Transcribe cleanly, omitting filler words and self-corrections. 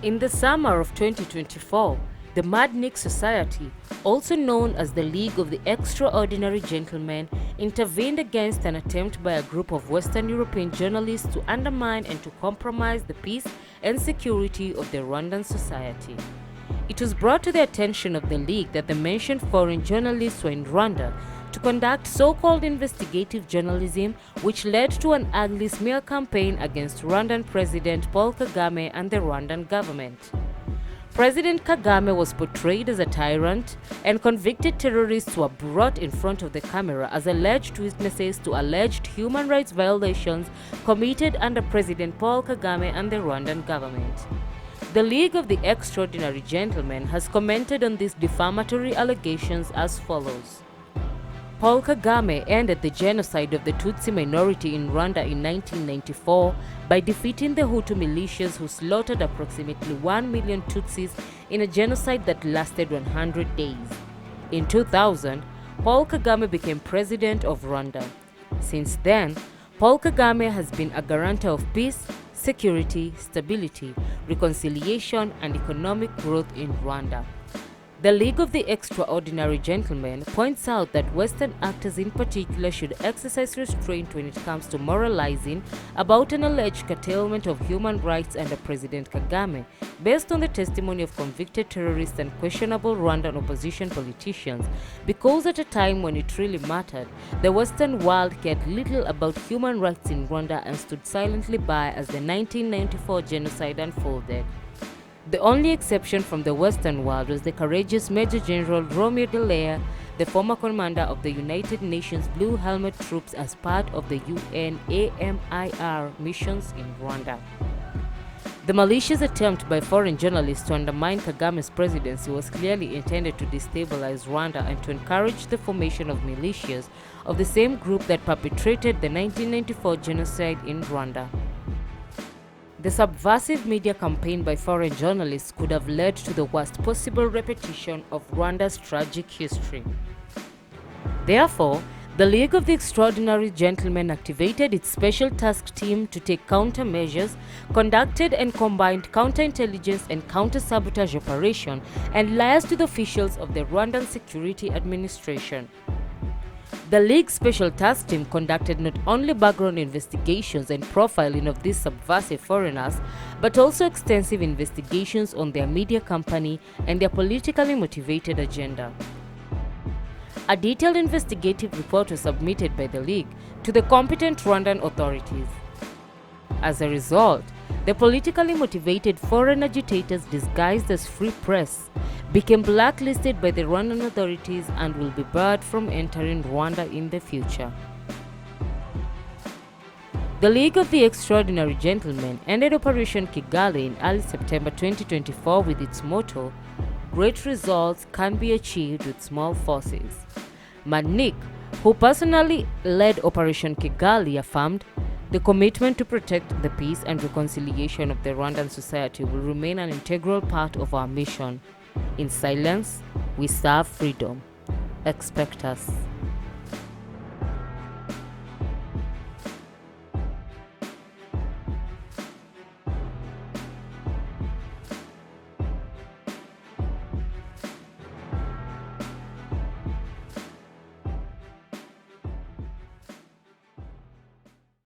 In the summer of 2024, the Madnik Society, also known as the League of the Extraordinary Gentlemen, intervened against an attempt by a group of Western European journalists to undermine and to compromise the peace and security of the Rwandan society. It was brought to the attention of the League that the mentioned foreign journalists were in Rwanda to conduct so-called investigative journalism, which led to an ugly smear campaign against Rwandan President Paul Kagame and the Rwandan government. President Kagame was portrayed as a tyrant, and convicted terrorists were brought in front of the camera as alleged witnesses to alleged human rights violations committed under President Paul Kagame and the Rwandan government. The League of the Extraordinary Gentlemen has commented on these defamatory allegations as follows. Paul Kagame ended the genocide of the Tutsi minority in Rwanda in 1994 by defeating the Hutu militias who slaughtered approximately 1 million Tutsis in a genocide that lasted 100 days. In 2000, Paul Kagame became president of Rwanda. Since then, Paul Kagame has been a guarantor of peace, security, stability, reconciliation, and economic growth in Rwanda. The League of the Extraordinary Gentlemen points out that Western actors in particular should exercise restraint when it comes to moralizing about an alleged curtailment of human rights under President Kagame, based on the testimony of convicted terrorists and questionable Rwandan opposition politicians, because at a time when it really mattered, the Western world cared little about human rights in Rwanda and stood silently by as the 1994 genocide unfolded. The only exception from the Western world was the courageous Major General Romeo Dallaire, the former commander of the United Nations Blue Helmet Troops as part of the UN AMIR missions in Rwanda. The malicious attempt by foreign journalists to undermine Kagame's presidency was clearly intended to destabilize Rwanda and to encourage the formation of militias of the same group that perpetrated the 1994 genocide in Rwanda. The subversive media campaign by foreign journalists could have led to the worst possible repetition of Rwanda's tragic history. Therefore, the League of the Extraordinary Gentlemen activated its special task team to take countermeasures, conducted and combined counterintelligence and counter-sabotage operation, and liaised with officials of the Rwandan Security Administration. The League's Special Task Team conducted not only background investigations and profiling of these subversive foreigners, but also extensive investigations on their media company and their politically motivated agenda. A detailed investigative report was submitted by the League to the competent Rwandan authorities. As a result, the politically motivated foreign agitators disguised as free press became blacklisted by the Rwandan authorities and will be barred from entering Rwanda in the future. The League of the Extraordinary Gentlemen ended Operation Kigali in early September 2024 with its motto, "Great results can be achieved with small forces." Madnik, who personally led Operation Kigali, affirmed, "The commitment to protect the peace and reconciliation of the Rwandan society will remain an integral part of our mission. In silence, we serve freedom. Expect us."